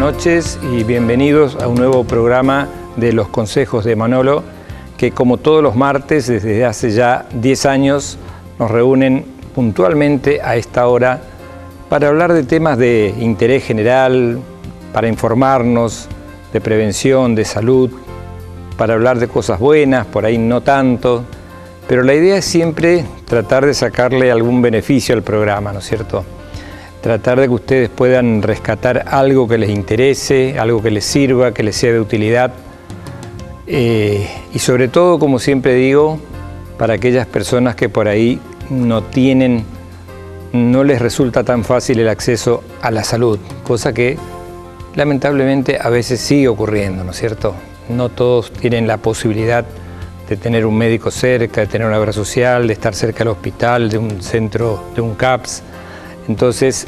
noches y bienvenidos a un nuevo programa de Los Consejos de Manolo, que como todos los martes desde hace ya 10 años nos reúnen puntualmente a esta hora para hablar de temas de interés general, para informarnos de prevención, de salud, para hablar de cosas buenas, por ahí no tanto, pero la idea es siempre tratar de sacarle algún beneficio al programa, ¿no es cierto? Tratar de que ustedes puedan rescatar algo que les interese, algo que les sirva, que les sea de utilidad. Y sobre todo, como siempre digo, para aquellas personas que por ahí no les resulta tan fácil el acceso a la salud, cosa que lamentablemente a veces sigue ocurriendo, ¿no es cierto? No todos tienen la posibilidad de tener un médico cerca, de tener una obra social, de estar cerca del hospital, de un centro, de un CAPS. Entonces,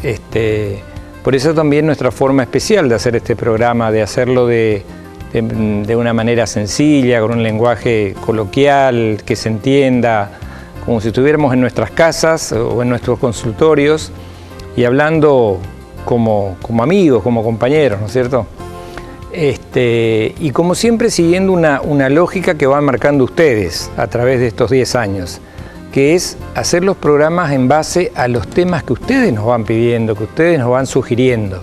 por eso también nuestra forma especial de hacer este programa, de hacerlo de una manera sencilla, con un lenguaje coloquial, que se entienda, como si estuviéramos en nuestras casas o en nuestros consultorios y hablando como amigos, como compañeros, ¿no es cierto? Y como siempre siguiendo una lógica que van marcando ustedes a través de estos 10 años, que es hacer los programas en base a los temas que ustedes nos van pidiendo, que ustedes nos van sugiriendo.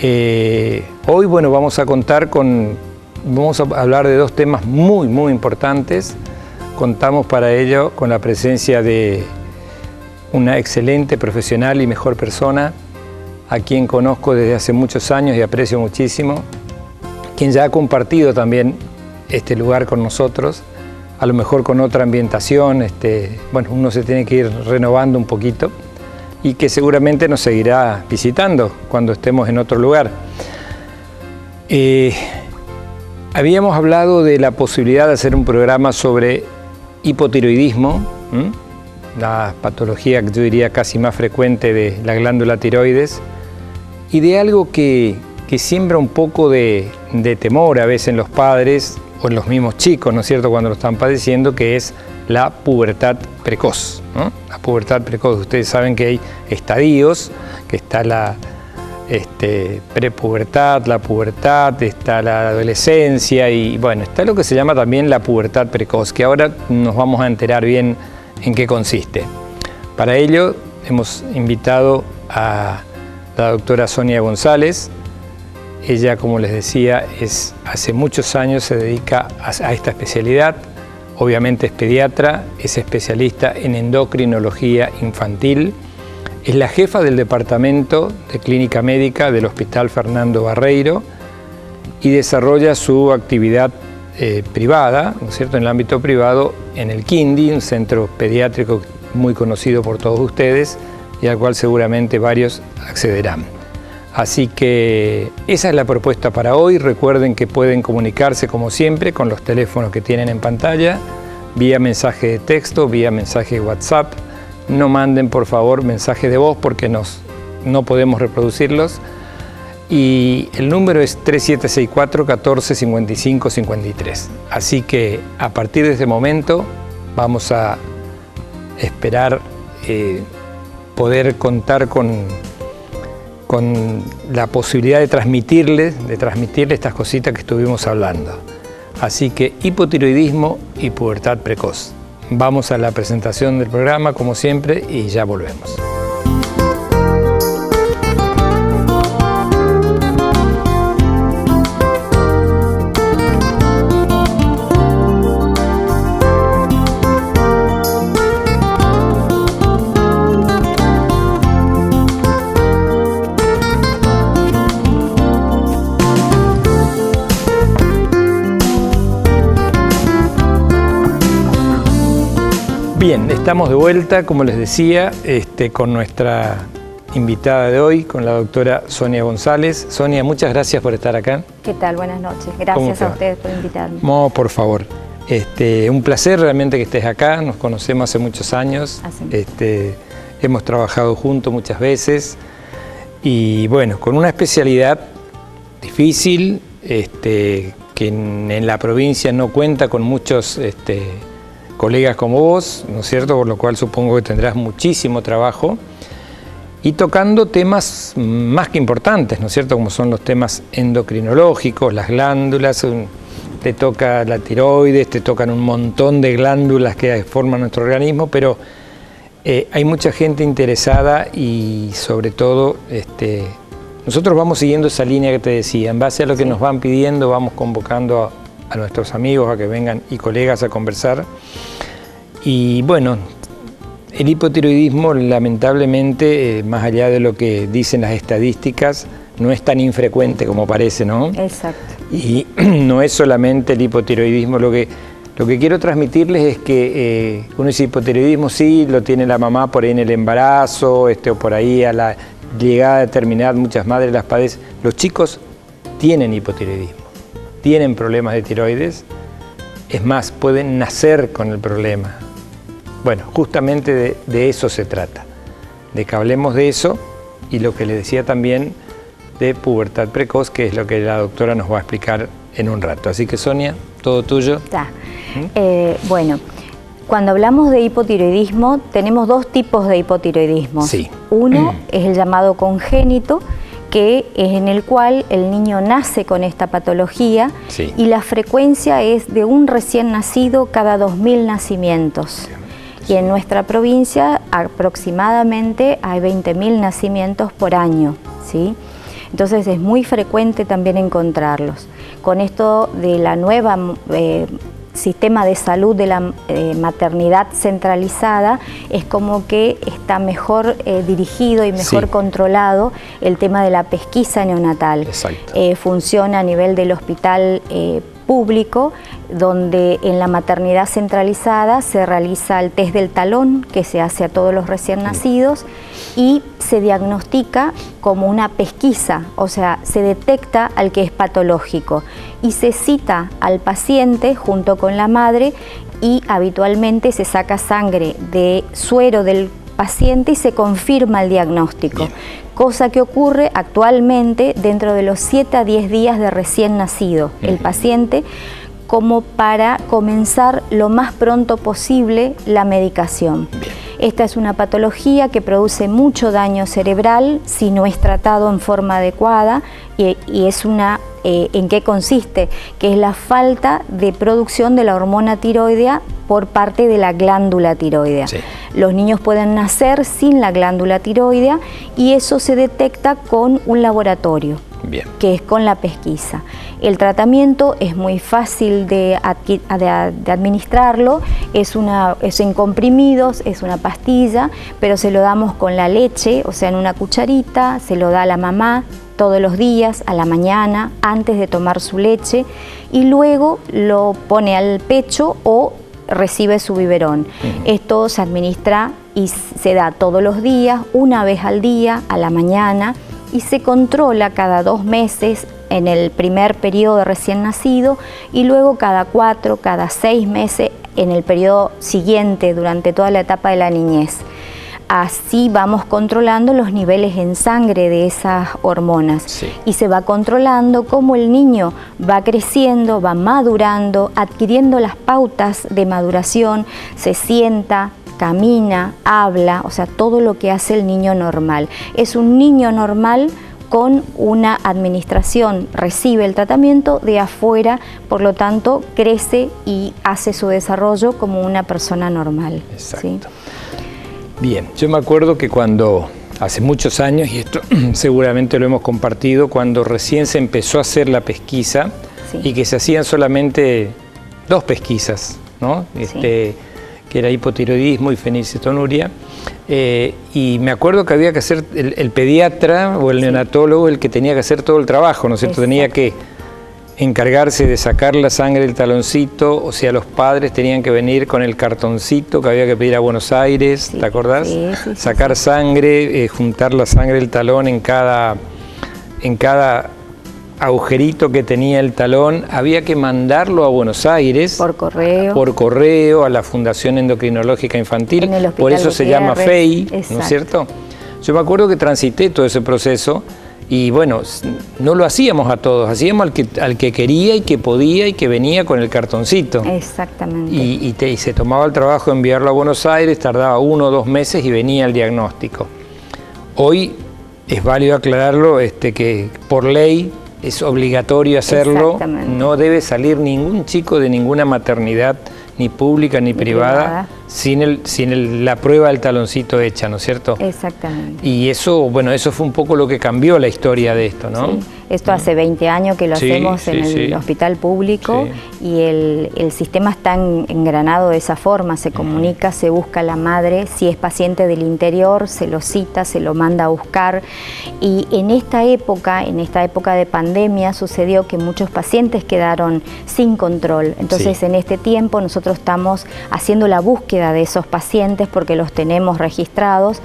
Hoy, bueno, vamos a hablar de dos temas muy, muy importantes. Contamos para ello con la presencia de una excelente profesional y mejor persona, a quien conozco desde hace muchos años y aprecio muchísimo, quien ya ha compartido también este lugar con nosotros, a lo mejor con otra ambientación, bueno, uno se tiene que ir renovando un poquito y que seguramente nos seguirá visitando cuando estemos en otro lugar. Habíamos hablado de la posibilidad de hacer un programa sobre hipotiroidismo, la patología que yo diría casi más frecuente de la glándula tiroides, y de algo que siembra un poco de temor a veces en los padres o en los mismos chicos, ¿no es cierto?, cuando lo están padeciendo, que es la pubertad precoz, ¿no? La pubertad precoz, ustedes saben que hay estadios, que está la prepubertad, la pubertad, está la adolescencia y bueno, está lo que se llama también la pubertad precoz, que ahora nos vamos a enterar bien en qué consiste. Para ello hemos invitado a la doctora Sonia González. Ella, como les decía, hace muchos años se dedica a esta especialidad. Obviamente es pediatra, es especialista en endocrinología infantil, es la jefa del departamento de clínica médica del Hospital Fernando Barreiro y desarrolla su actividad privada, ¿no es cierto?, en el ámbito privado, en el KINDY, un centro pediátrico muy conocido por todos ustedes y al cual seguramente varios accederán. Así que esa es la propuesta para hoy. Recuerden que pueden comunicarse como siempre con los teléfonos que tienen en pantalla, vía mensaje de texto, vía mensaje de WhatsApp. No manden por favor mensajes de voz porque no podemos reproducirlos. Y el número es 3764 14 55 53. Así que a partir de este momento vamos a esperar poder contar con la posibilidad de transmitirle estas cositas que estuvimos hablando. Así que hipotiroidismo y pubertad precoz. Vamos a la presentación del programa como siempre y ya volvemos. Bien, estamos de vuelta, como les decía, con nuestra invitada de hoy, con la doctora Sonia González. Sonia, muchas gracias por estar acá. ¿Qué tal? Buenas noches. Gracias a ustedes por invitarme. No, por favor. Un placer realmente que estés acá. Nos conocemos hace muchos años. Hemos trabajado juntos muchas veces. Y bueno, con una especialidad difícil, que en la provincia no cuenta con muchos colegas como vos, ¿no es cierto? Por lo cual supongo que tendrás muchísimo trabajo. y tocando temas más que importantes, ¿no es cierto?, como son los temas endocrinológicos, las glándulas, te toca la tiroides, te tocan un montón de glándulas que forman nuestro organismo, pero hay mucha gente interesada y sobre todo nosotros vamos siguiendo esa línea que te decía. En base a lo que nos van pidiendo, vamos convocando a nuestros amigos a que vengan y colegas a conversar. Y bueno, el hipotiroidismo lamentablemente, más allá de lo que dicen las estadísticas, no es tan infrecuente como parece, ¿no? Exacto. Y no es solamente el hipotiroidismo. Lo que quiero transmitirles es que uno dice hipotiroidismo, sí, lo tiene la mamá por ahí en el embarazo, o por ahí a la llegada a determinada, muchas madres las padecen. Los chicos tienen hipotiroidismo, tienen problemas de tiroides, es más, pueden nacer con el problema. Bueno, justamente de eso se trata, de que hablemos de eso y lo que le decía también de pubertad precoz, que es lo que la doctora nos va a explicar en un rato. Así que Sonia, todo tuyo. Bueno, cuando hablamos de hipotiroidismo, tenemos dos tipos de hipotiroidismo. Sí. Uno es el llamado congénito, que es en el cual el niño nace con esta patología, sí, y la frecuencia es de un recién nacido cada 2000 nacimientos. Y en nuestra provincia aproximadamente hay 20.000 nacimientos por año, ¿sí? Entonces es muy frecuente también encontrarlos. Con esto de la nueva sistema de salud de la maternidad centralizada, es como que está mejor dirigido y mejor controlado el tema de la pesquisa neonatal. Exacto. Funciona a nivel del hospital público, donde en la maternidad centralizada se realiza el test del talón, que se hace a todos los recién nacidos, y se diagnostica como una pesquisa, o sea, se detecta al que es patológico y se cita al paciente junto con la madre, y habitualmente se saca sangre de suero del paciente y se confirma el diagnóstico. Bien. Cosa que ocurre actualmente dentro de los 7 a 10 días de recién nacido el paciente, como para comenzar lo más pronto posible la medicación. Bien. Esta es una patología que produce mucho daño cerebral si no es tratado en forma adecuada, y es una, ¿en qué consiste? Que es la falta de producción de la hormona tiroidea por parte de la glándula tiroidea. Sí. Los niños pueden nacer sin la glándula tiroidea y eso se detecta con un laboratorio. Bien. Que es con la pesquisa. El tratamiento es muy fácil de administrarlo, es en comprimidos, es una pastilla, pero se lo damos con la leche, o sea, en una cucharita, se lo da a la mamá todos los días, a la mañana, antes de tomar su leche, y luego lo pone al pecho o recibe su biberón. Esto se administra y se da todos los días, una vez al día, a la mañana, y se controla cada 2 meses en el primer periodo de recién nacido, y luego cada 4, cada 6 meses en el periodo siguiente, durante toda la etapa de la niñez. Así vamos controlando los niveles en sangre de esas hormonas. Sí. Y se va controlando cómo el niño va creciendo, va madurando, adquiriendo las pautas de maduración, se sienta, camina, habla, o sea, todo lo que hace el niño normal. Es un niño normal con una administración, recibe el tratamiento de afuera, por lo tanto crece y hace su desarrollo como una persona normal. Exacto. ¿Sí? Bien, yo me acuerdo que cuando, hace muchos años, y esto seguramente lo hemos compartido, cuando recién se empezó a hacer la pesquisa, sí, y que se hacían solamente 2 pesquisas, ¿no? Sí. Que era hipotiroidismo y fenilcetonuria, y me acuerdo que había que hacer, el pediatra o el neonatólogo el que tenía que hacer todo el trabajo, ¿no es cierto? Exacto. Tenía que encargarse de sacar la sangre del taloncito, o sea, los padres tenían que venir con el cartoncito que había que pedir a Buenos Aires, sí, ¿te acordás? Sí, sí, sacar sangre, juntar la sangre del talón en cada agujerito que tenía el talón, había que mandarlo a Buenos Aires por correo a la Fundación Endocrinológica Infantil, por eso se llama FEI, exacto, ¿no es cierto? Yo me acuerdo que transité todo ese proceso y bueno, no lo hacíamos a todos, hacíamos al que quería y que podía y que venía con el cartoncito. Exactamente. Y se tomaba el trabajo de enviarlo a Buenos Aires, tardaba 1 o 2 meses y venía el diagnóstico. Hoy es válido aclararlo, que por ley es obligatorio hacerlo, no debe salir ningún chico de ninguna maternidad, ni pública ni privada, sin la prueba del taloncito hecha, ¿no es cierto? Exactamente. Y eso, bueno, eso fue un poco lo que cambió la historia de esto, ¿no? Sí. Esto hace 20 años que lo hacemos en el hospital público y el sistema está engranado de esa forma, se comunica, se busca a la madre, si es paciente del interior, se lo cita, se lo manda a buscar. Y en esta época de pandemia, sucedió que muchos pacientes quedaron sin control. Entonces, en este tiempo nosotros estamos haciendo la búsqueda de esos pacientes porque los tenemos registrados,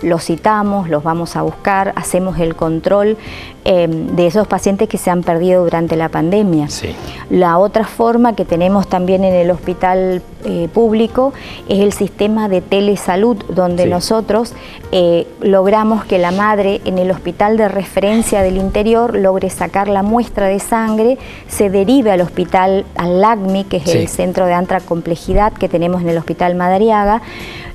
los citamos, los vamos a buscar, hacemos el control de esos pacientes que se han perdido durante la pandemia. La otra forma que tenemos también en el hospital público es el sistema de telesalud, donde nosotros logramos que la madre en el hospital de referencia del interior logre sacar la muestra de sangre, se derive al hospital, al LACMI, que es el centro de alta complejidad que tenemos en el hospital Madariaga.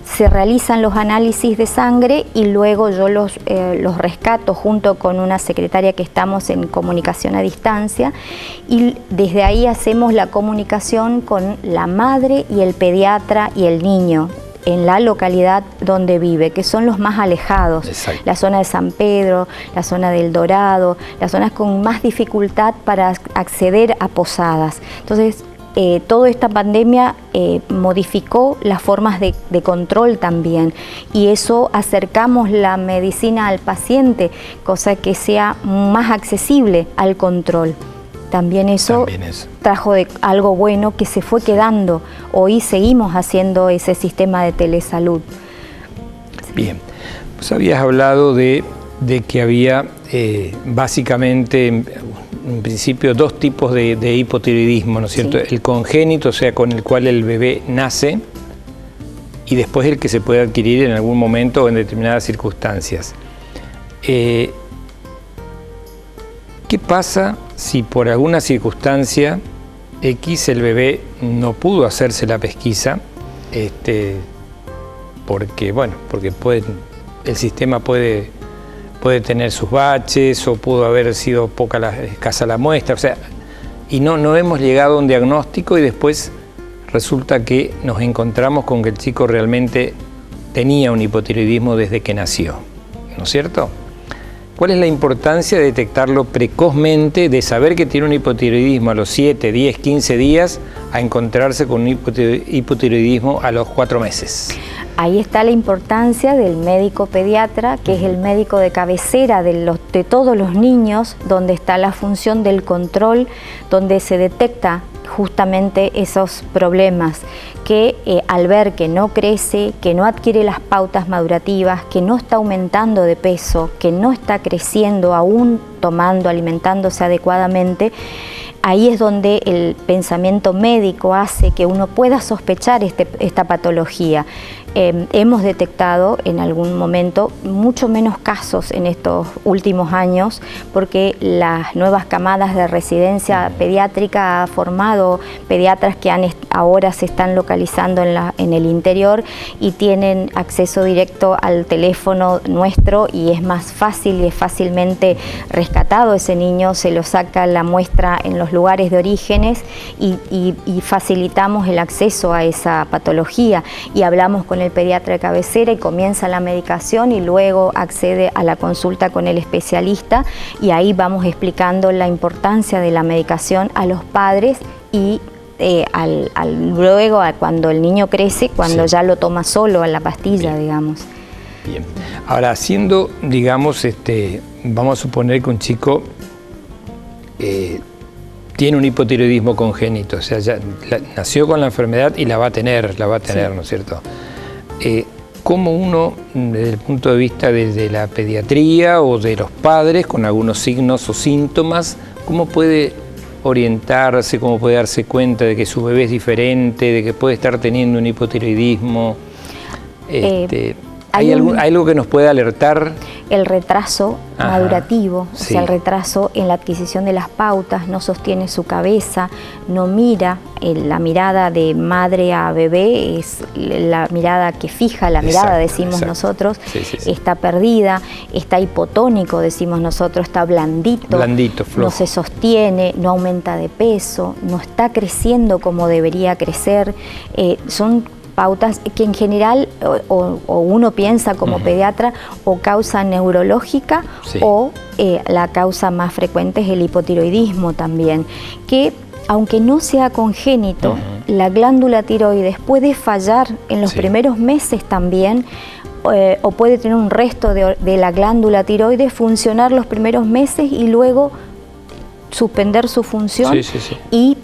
Se realizan los análisis de sangre y luego yo los rescato junto con una secretaria que estamos en comunicación a distancia, y desde ahí hacemos la comunicación con la madre y el pediatra y el niño en la localidad donde vive, que son los más alejados, la zona de San Pedro, la zona del Dorado, las zonas con más dificultad para acceder a posadas. Entonces, toda esta pandemia modificó las formas de control también, y eso acercamos la medicina al paciente, cosa que sea más accesible al control. También eso trajo algo bueno que se fue quedando. Hoy seguimos haciendo ese sistema de telesalud. Bien, vos habías hablado de que había básicamente en principio dos tipos de hipotiroidismo, ¿no es cierto? El congénito, o sea, con el cual el bebé nace, y después el que se puede adquirir en algún momento o en determinadas circunstancias. ¿Qué pasa si por alguna circunstancia X el bebé no pudo hacerse la pesquisa? Porque el sistema puede tener sus baches, o pudo haber sido escasa la muestra, o sea, y no hemos llegado a un diagnóstico, y después resulta que nos encontramos con que el chico realmente tenía un hipotiroidismo desde que nació, ¿no es cierto? ¿Cuál es la importancia de detectarlo precozmente, de saber que tiene un hipotiroidismo a los 7, 10, 15 días, a encontrarse con un hipotiroidismo a los 4 meses? Ahí está la importancia del médico pediatra, que es el médico de cabecera de todos los niños, donde está la función del control, donde se detecta justamente esos problemas, que al ver que no crece, que no adquiere las pautas madurativas, que no está aumentando de peso, que no está creciendo aún tomando, alimentándose adecuadamente, ahí es donde el pensamiento médico hace que uno pueda sospechar esta patología. Hemos detectado en algún momento mucho menos casos en estos últimos años, porque las nuevas camadas de residencia pediátrica ha formado pediatras que ahora se están localizando en el interior y tienen acceso directo al teléfono nuestro, y es más fácil y es fácilmente rescatado ese niño, se lo saca la muestra en los lugares de orígenes y facilitamos el acceso a esa patología, y hablamos con el pediatra de cabecera y comienza la medicación, y luego accede a la consulta con el especialista, y ahí vamos explicando la importancia de la medicación a los padres, y luego cuando el niño crece, cuando ya lo toma solo a la pastilla, digamos. Bien. Ahora, haciendo, digamos, vamos a suponer que un chico tiene un hipotiroidismo congénito, o sea, ya nació con la enfermedad y la va a tener, ¿no es cierto? ¿Cómo uno, desde el punto de vista de la pediatría o de los padres, con algunos signos o síntomas, cómo puede orientarse, cómo puede darse cuenta de que su bebé es diferente, de que puede estar teniendo un hipotiroidismo? ¿Hay algo que nos pueda alertar? el retraso madurativo, sí. o sea, el retraso en la adquisición de las pautas, no sostiene su cabeza, no mira, la mirada de madre a bebé es la mirada que fija, la mirada decimos nosotros, está perdida, está hipotónico decimos nosotros, está blandito, flojo. No se sostiene, no aumenta de peso, no está creciendo como debería crecer, son pautas que en general o uno piensa como pediatra o causa neurológica o la causa más frecuente es el hipotiroidismo también, que aunque no sea congénito, la glándula tiroides puede fallar en los primeros meses también o puede tener un resto de la glándula tiroides funcionar los primeros meses y luego suspender su función y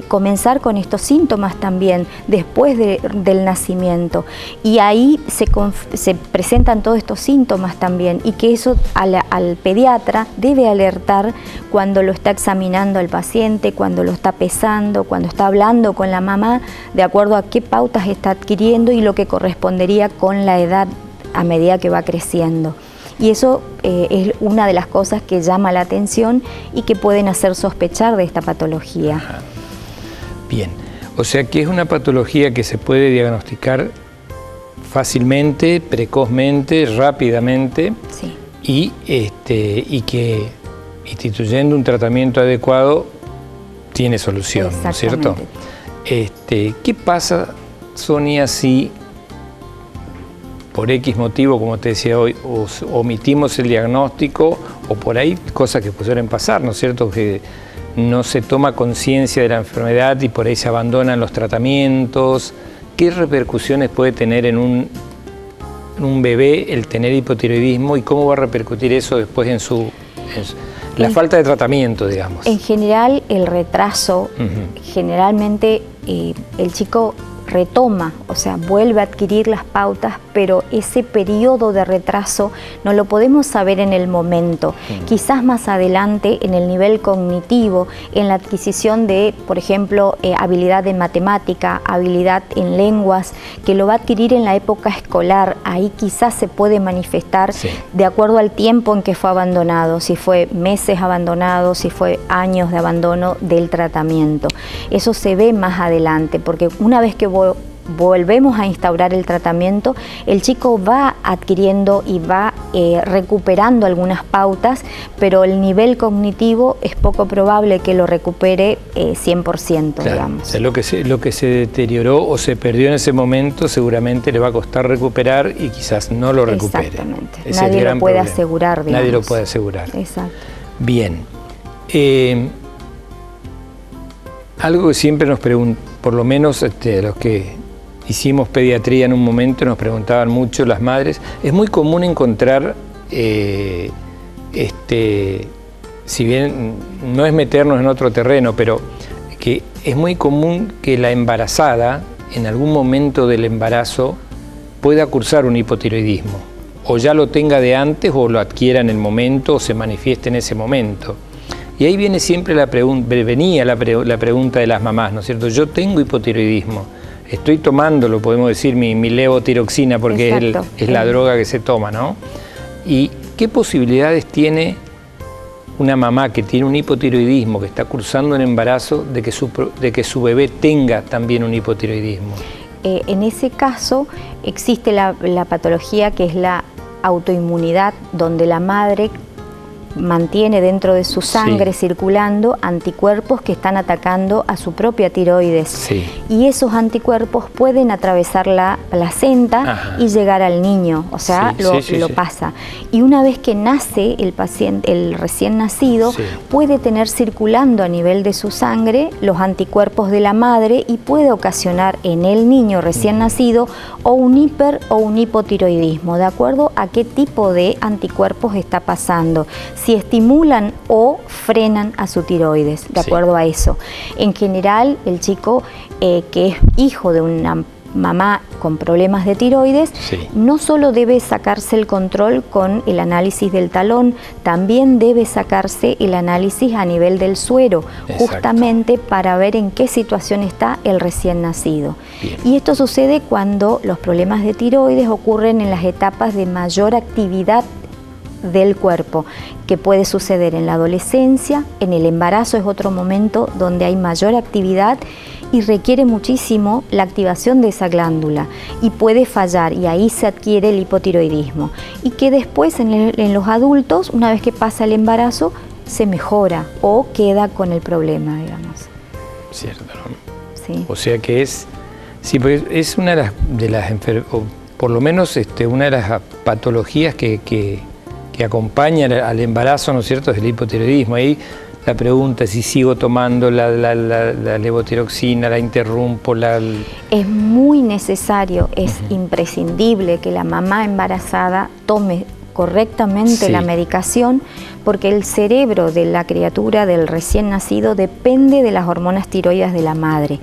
comenzar con estos síntomas también después del nacimiento. Y ahí se presentan todos estos síntomas también y que eso al pediatra debe alertar cuando lo está examinando al paciente, cuando lo está pesando, cuando está hablando con la mamá, de acuerdo a qué pautas está adquiriendo y lo que correspondería con la edad a medida que va creciendo. Y eso es una de las cosas que llama la atención y que pueden hacer sospechar de esta patología. Bien, o sea que es una patología que se puede diagnosticar fácilmente, precozmente, rápidamente y que instituyendo un tratamiento adecuado tiene solución, ¿no es cierto? ¿Qué pasa, Sonia, si por X motivo, como te decía hoy, omitimos el diagnóstico o por ahí cosas que pudieran pasar, ¿no es cierto? Que no se toma conciencia de la enfermedad y por ahí se abandonan los tratamientos. ¿Qué repercusiones puede tener en un bebé el tener hipotiroidismo y cómo va a repercutir eso después en la falta de tratamiento, digamos? En general, el retraso, generalmente el chico retoma, o sea, vuelve a adquirir las pautas, pero ese periodo de retraso no lo podemos saber en el momento. Quizás más adelante en el nivel cognitivo, en la adquisición de, por ejemplo, habilidad en matemática, habilidad en lenguas, que lo va a adquirir en la época escolar, ahí quizás se puede manifestar de acuerdo al tiempo en que fue abandonado, si fue meses abandonado, si fue años de abandono del tratamiento. Eso se ve más adelante, porque una vez que volvemos a instaurar el tratamiento, el chico va adquiriendo y va recuperando algunas pautas, pero el nivel cognitivo es poco probable que lo recupere 100%, digamos. O sea, lo que se deterioró o se perdió en ese momento seguramente le va a costar recuperar y quizás no lo recupere. Exactamente. Nadie lo puede asegurar, digamos. Nadie lo puede asegurar. Exacto. Bien. Algo que siempre nos preguntan, por lo menos los que hicimos pediatría en un momento, nos preguntaban mucho las madres, es muy común encontrar, si bien no es meternos en otro terreno, pero que es muy común que la embarazada, en algún momento del embarazo, pueda cursar un hipotiroidismo, o ya lo tenga de antes, o lo adquiera en el momento, o se manifieste en ese momento. Y ahí viene siempre la pregunta de las mamás, ¿no es cierto? Yo tengo hipotiroidismo, estoy tomando, lo podemos decir, mi levotiroxina, porque es la droga que se toma, ¿no? ¿Y qué posibilidades tiene una mamá que tiene un hipotiroidismo, que está cursando un embarazo, de que su bebé tenga también un hipotiroidismo? En ese caso existe la patología que es la autoinmunidad, donde la madre mantiene dentro de su sangre circulando anticuerpos que están atacando a su propia tiroides. Y esos anticuerpos pueden atravesar la placenta y llegar al niño, o sea, lo pasa. Y una vez que nace el paciente, el recién nacido, puede tener circulando a nivel de su sangre los anticuerpos de la madre y puede ocasionar en el niño recién nacido o un hiper o un hipotiroidismo, de acuerdo a qué tipo de anticuerpos está pasando. Si estimulan o frenan a su tiroides, de acuerdo a eso. En general, el chico que es hijo de una mamá con problemas de tiroides, no solo debe sacarse el control con el análisis del talón, también debe sacarse el análisis a nivel del suero, justamente para ver en qué situación está el recién nacido. Y esto sucede cuando los problemas de tiroides ocurren en las etapas de mayor actividad del cuerpo, que puede suceder en la adolescencia. En el embarazo es otro momento donde hay mayor actividad y requiere muchísimo la activación de esa glándula y puede fallar, y ahí se adquiere el hipotiroidismo, y que después en los adultos, una vez que pasa el embarazo, se mejora o queda con el problema, digamos. Cierto, ¿no? Sí. O sea que sí, porque es una de las o por lo menos una de las patologías que acompaña al embarazo, ¿no es cierto?, es el hipotiroidismo. Ahí la pregunta es si sigo tomando la levotiroxina, la interrumpo, Es muy necesario, es imprescindible que la mamá embarazada tome correctamente la medicación, porque el cerebro de la criatura, del recién nacido, depende de las hormonas tiroides de la madre.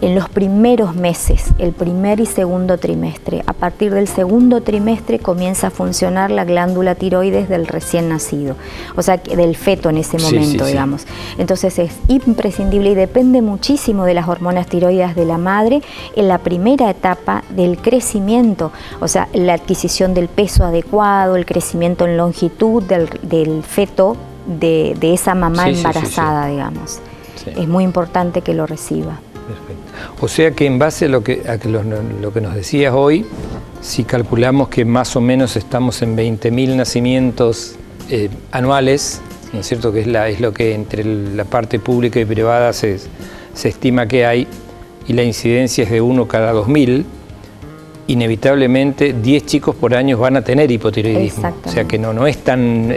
En los primeros meses, el primer y segundo trimestre, a partir del segundo trimestre comienza a funcionar la glándula tiroides del recién nacido, o sea, del feto en ese momento, digamos. Entonces es imprescindible y depende muchísimo de las hormonas tiroides de la madre en la primera etapa del crecimiento, o sea, la adquisición del peso adecuado, el crecimiento en longitud del feto de esa mamá embarazada, digamos. Sí. Es muy importante que lo reciba. Perfecto. O sea que en base a lo que nos decías hoy, si calculamos que más o menos estamos en 20.000 nacimientos anuales, ¿no es cierto?, que es lo que entre la parte pública y privada se estima que hay, y la incidencia es de 1 cada 2.000, inevitablemente 10 chicos por año van a tener hipotiroidismo. O sea que no es tan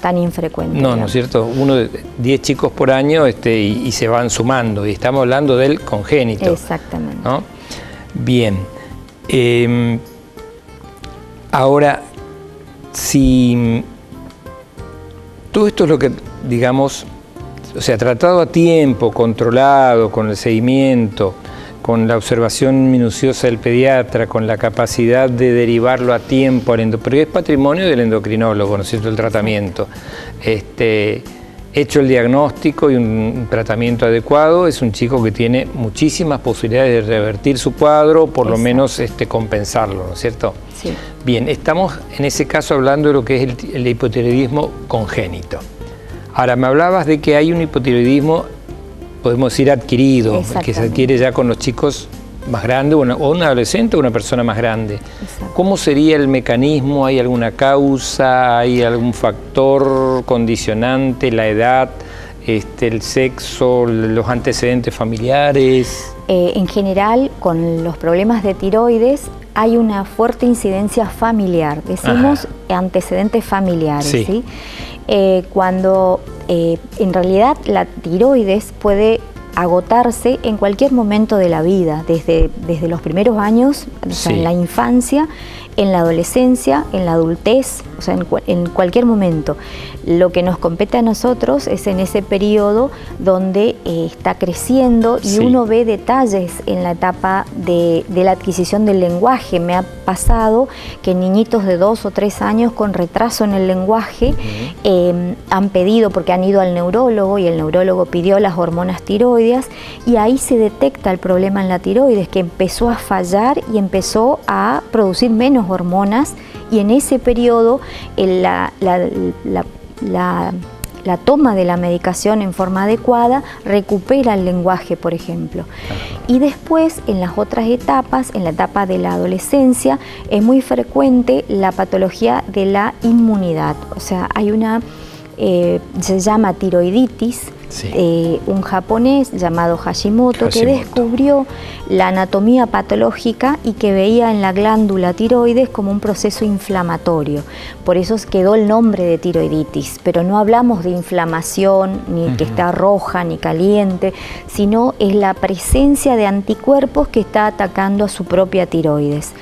tan infrecuente. No, ¿no es cierto? 10 chicos por año y se van sumando, y estamos hablando del congénito. Exactamente. ¿No? Bien. Ahora, si todo esto es lo que, digamos, o sea, tratado a tiempo, controlado, con el seguimiento, con la observación minuciosa del pediatra, con la capacidad de derivarlo a tiempo, porque es patrimonio del endocrinólogo, ¿no es cierto?, el tratamiento. Hecho el diagnóstico y un tratamiento adecuado, es un chico que tiene muchísimas posibilidades de revertir su cuadro, por lo menos compensarlo, ¿no es cierto? Sí. Bien, estamos en ese caso hablando de lo que es el hipotiroidismo congénito. Ahora, me hablabas de que hay un hipotiroidismo, podemos decir, adquirido, que se adquiere ya con los chicos más grandes, o un adolescente o una persona más grande. Exacto. ¿Cómo sería el mecanismo? ¿Hay alguna causa? ¿Hay algún factor condicionante? ¿La edad? ¿El sexo? ¿Los antecedentes familiares? En general, con los problemas de tiroides hay una fuerte incidencia familiar. Decimos antecedentes familiares, ¿sí? Cuando en realidad la tiroides puede agotarse en cualquier momento de la vida, desde los primeros años, o sea, en la infancia, en la adolescencia, en la adultez, o sea, en cualquier momento. Lo que nos compete a nosotros es en ese periodo donde está creciendo y uno ve detalles en la etapa de la adquisición del lenguaje. Me ha pasado que niñitos de 2 o 3 años con retraso en el lenguaje han pedido, porque han ido al neurólogo y el neurólogo pidió las hormonas tiroides, y ahí se detecta el problema en la tiroides, que empezó a fallar y empezó a producir menos hormonas, y en ese periodo la toma de la medicación en forma adecuada recupera el lenguaje, por ejemplo. Y después, en las otras etapas, en la etapa de la adolescencia, es muy frecuente la patología de la inmunidad. O sea, hay se llama tiroiditis. Un japonés llamado Hashimoto, que descubrió la anatomía patológica y que veía en la glándula tiroides como un proceso inflamatorio. Por eso quedó el nombre de tiroiditis, pero no hablamos de inflamación, ni que está roja, ni caliente, sino es la presencia de anticuerpos que está atacando a su propia tiroides.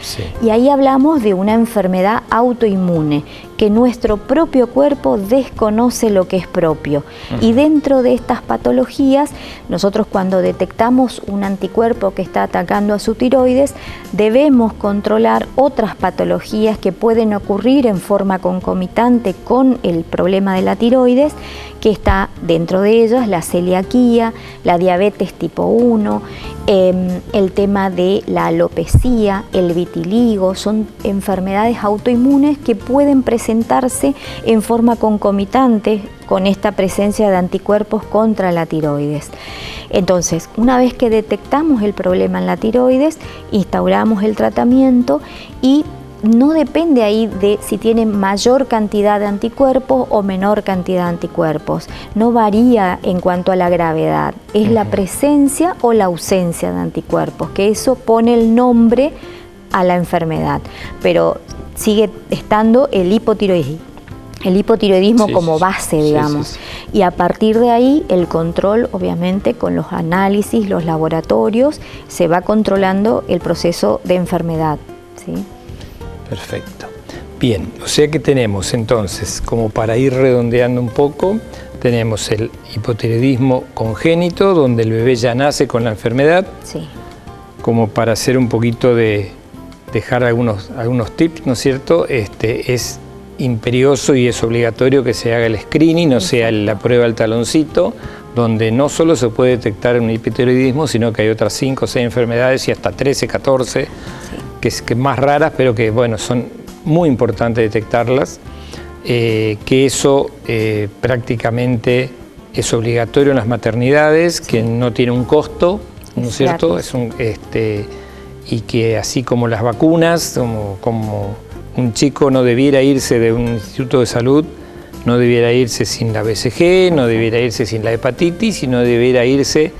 Y ahí hablamos de una enfermedad autoinmune, que nuestro propio cuerpo desconoce lo que es propio. Y dentro de estas patologías, nosotros cuando detectamos un anticuerpo que está atacando a su tiroides, debemos controlar otras patologías que pueden ocurrir en forma concomitante con el problema de la tiroides, que está dentro de ellas la celiaquía, la diabetes tipo 1, el tema de la alopecia, el vitiligo. Son enfermedades autoinmunes que pueden presentarse en forma concomitante con esta presencia de anticuerpos contra la tiroides. Entonces, una vez que detectamos el problema en la tiroides, instauramos el tratamiento y no depende ahí de si tiene mayor cantidad de anticuerpos o menor cantidad de anticuerpos. No varía en cuanto a la gravedad. Es la presencia o la ausencia de anticuerpos, que eso pone el nombre a la enfermedad. Pero sigue estando el hipotiroidismo como base, digamos. Y a partir de ahí, el control, obviamente, con los análisis, los laboratorios, se va controlando el proceso de enfermedad, ¿sí? Perfecto. Bien, o sea que tenemos entonces, como para ir redondeando un poco, tenemos el hipotiroidismo congénito, donde el bebé ya nace con la enfermedad. Sí. Como para hacer un poquito de dejar algunos tips, ¿no es cierto? Es imperioso y es obligatorio que se haga el screening, o sea, la prueba del taloncito, donde no solo se puede detectar un hipotiroidismo, sino que hay otras 5 o 6 enfermedades y hasta 13, 14, que más raras, pero que bueno, son muy importantes detectarlas, que eso prácticamente es obligatorio en las maternidades, que no tiene un costo, ¿no es cierto? Y que así como las vacunas, como un chico no debiera irse de un instituto de salud, no debiera irse sin la BCG, no debiera irse sin la hepatitis y no debiera irse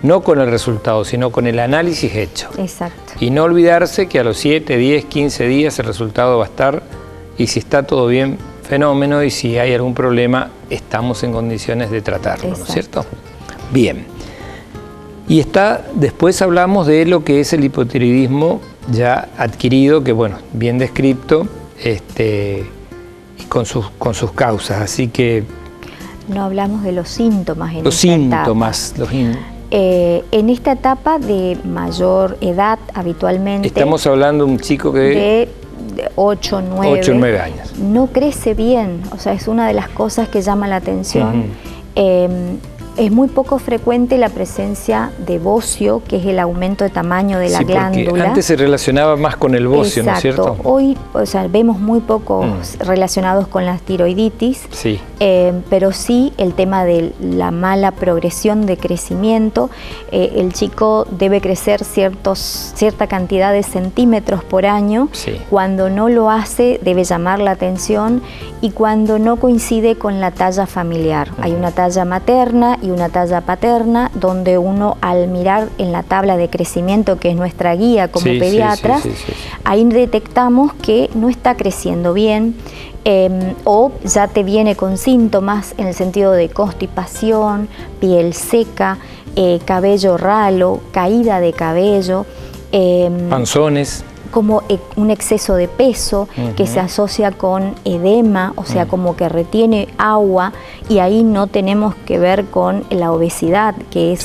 no con el resultado, sino con el análisis hecho. Exacto. Y no olvidarse que a los 7, 10, 15 días el resultado va a estar, y si está todo bien, fenómeno, y si hay algún problema, estamos en condiciones de tratarlo, ¿no es cierto? Bien. Y después hablamos de lo que es el hipotiroidismo ya adquirido, que bueno, bien descrito, y con sus causas, así que... No hablamos de los síntomas en los síntomas, en esta etapa de mayor edad, habitualmente... Estamos hablando de un chico que... de 8, 9 años. No crece bien, o sea, es una de las cosas que llama la atención. Es muy poco frecuente la presencia de bocio, que es el aumento de tamaño de la glándula. Antes se relacionaba más con el bocio, ¿no es cierto? Hoy, o sea, vemos muy pocos relacionados con la tiroiditis, pero sí el tema de la mala progresión de crecimiento. El chico debe crecer cierta cantidad de centímetros por año. Cuando no lo hace, debe llamar la atención, y cuando no coincide con la talla familiar. Hay una talla materna y una talla paterna, donde uno, al mirar en la tabla de crecimiento, que es nuestra guía como pediatras, ahí detectamos que no está creciendo bien, o ya te viene con síntomas en el sentido de constipación, piel seca, cabello ralo, caída de cabello, panzones, como un exceso de peso que se asocia con edema, o sea, como que retiene agua, y ahí no tenemos que ver con la obesidad, que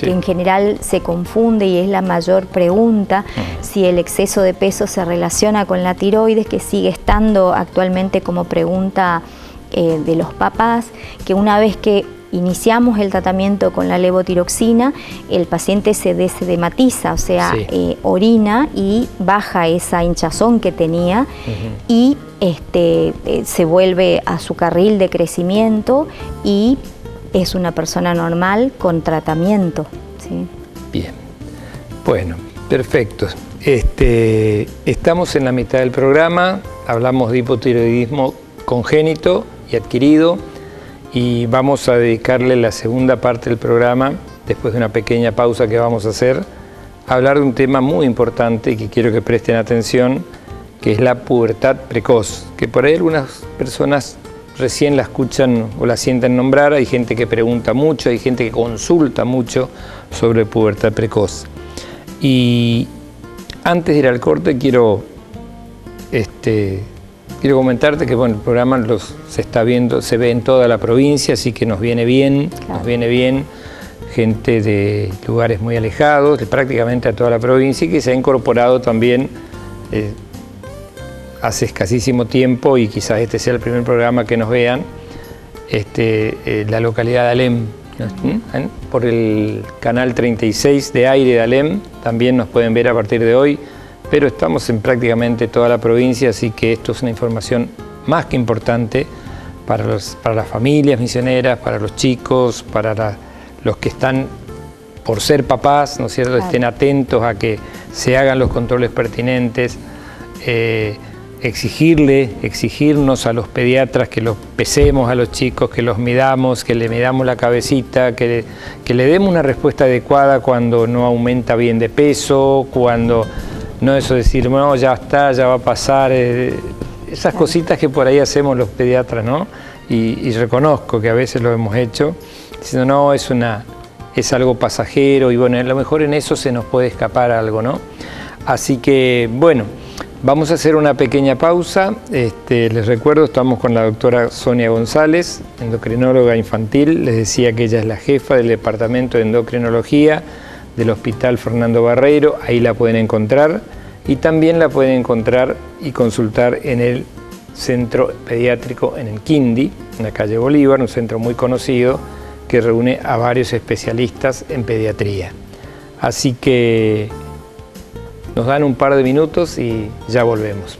que en general se confunde y es la mayor pregunta, si el exceso de peso se relaciona con la tiroides, que sigue estando actualmente como pregunta de los papás, que una vez que iniciamos el tratamiento con la levotiroxina, el paciente se desedematiza, o sea, orina y baja esa hinchazón que tenía, y se vuelve a su carril de crecimiento y es una persona normal con tratamiento. Bien, bueno, perfecto. Estamos en la mitad del programa, hablamos de hipotiroidismo congénito y adquirido, y vamos a dedicarle la segunda parte del programa, después de una pequeña pausa que vamos a hacer, a hablar de un tema muy importante y que quiero que presten atención, que es la pubertad precoz, que por ahí algunas personas recién la escuchan o la sienten nombrar. Hay gente que pregunta mucho, hay gente que consulta mucho sobre pubertad precoz. Y antes de ir al corte quiero quiero comentarte que bueno, el programa se está viendo, se ve en toda la provincia, así que nos viene bien, Claro. nos viene bien gente de lugares muy alejados, de prácticamente a toda la provincia, y que se ha incorporado también hace escasísimo tiempo, y quizás este sea el primer programa que nos vean, la localidad de Alem. Por el canal 36 de aire de Alem también nos pueden ver a partir de hoy, pero estamos en prácticamente toda la provincia, así que esto es una información más que importante para las familias misioneras, para los chicos, para los que están por ser papás, ¿no es cierto? Claro. Estén atentos a que se hagan los controles pertinentes, exigirnos a los pediatras que los pesemos a los chicos, que los midamos, que le midamos la cabecita, que le demos una respuesta adecuada cuando no aumenta bien de peso, cuando no eso decir, no, ya está, ya va a pasar, esas cositas que por ahí hacemos los pediatras, ¿no? Y reconozco que a veces lo hemos hecho, diciendo, no, es algo pasajero, y bueno, a lo mejor en eso se nos puede escapar algo, ¿no? Así que, bueno, vamos a hacer una pequeña pausa. Les recuerdo, estamos con la doctora Sonia González, endocrinóloga infantil. Les decía que ella es la jefa del Departamento de Endocrinología del Hospital Fernando Barreiro. Ahí la pueden encontrar. Y también la pueden encontrar y consultar en el Centro Pediátrico en el Quindi, en la calle Bolívar, un centro muy conocido que reúne a varios especialistas en pediatría. Así que nos dan un par de minutos y ya volvemos.